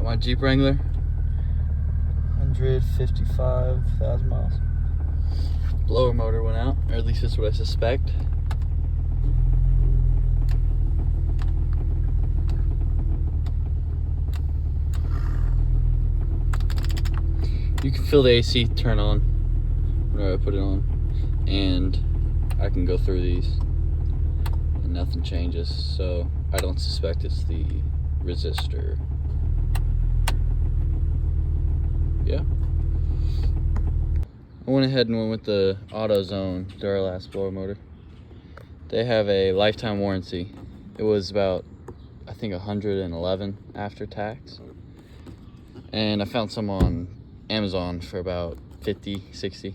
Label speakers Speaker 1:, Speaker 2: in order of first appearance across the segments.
Speaker 1: my Jeep Wrangler. 155,000 miles. Blower motor went out, or at least that's what I suspect. You can feel the AC turn on whenever I put it on, and I can go through these and nothing changes, so I don't suspect it's the resistor. Yeah. I went ahead and went with the AutoZone Duralast blower motor. They have a lifetime warranty. It was about, I think, 111 after tax. And I found some on Amazon for about 50, 60,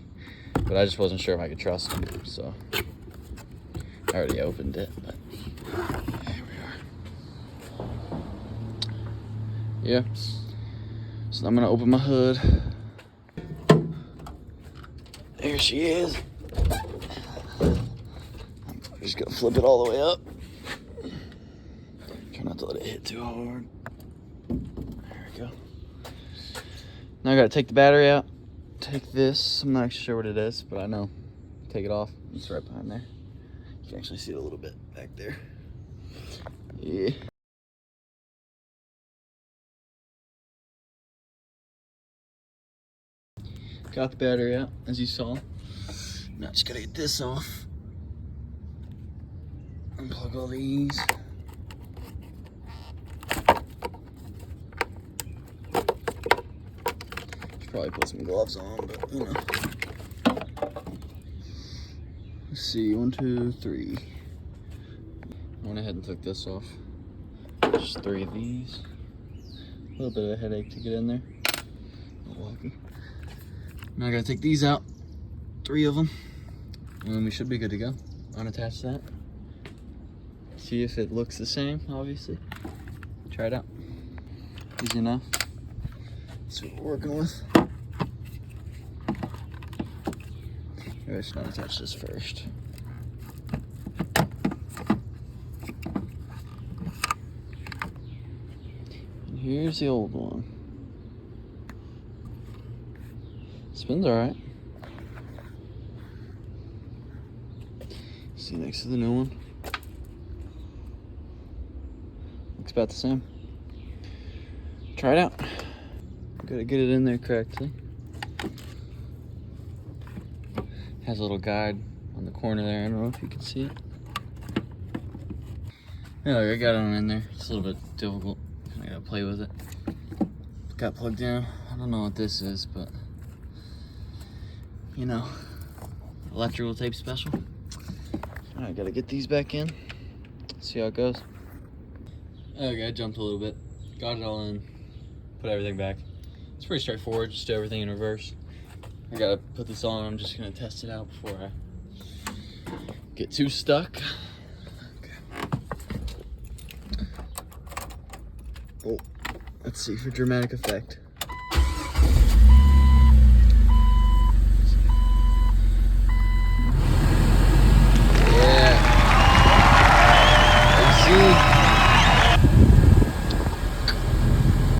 Speaker 1: but I just wasn't sure if I could trust them, so I already opened it, but here we are. Yeah, so I'm gonna open my hood. There she is. I'm just gonna flip it all the way up. Try not to let it hit too hard. There we go. Now I gotta take the battery out. Take this. I'm not actually sure what it is, but I know. Take it off. It's right behind there. You can actually see it a little bit back there. Yeah. Got the battery out, as you saw. Now just gotta get this off. Unplug all these. Should probably put some gloves on, but you know. Let's see, 1, 2, 3. I went ahead and took this off. Just 3 of these. A little bit of a headache to get in there. Now I gotta take these out. 3 of them. And then we should be good to go. Unattach that. See if it looks the same, obviously. Try it out. Easy enough. That's what we're working with. Maybe I should unattach this first. And here's the old one. Spins alright. See next to the new one. Looks about the same. Try it out. Gotta get it in there correctly. Has a little guide on the corner there. I don't know if you can see it. Yeah, I got it on in there. It's a little bit difficult. I gotta play with it. Got plugged in. I don't know what this is, but you know, electrical tape special. I gotta get these back in. See how it goes. Okay, I jumped a little bit. Got it all in. Put everything back. It's pretty straightforward. Just do everything in reverse. I gotta put this on. I'm just gonna test it out before I get too stuck. Okay. Oh, let's see for dramatic effect.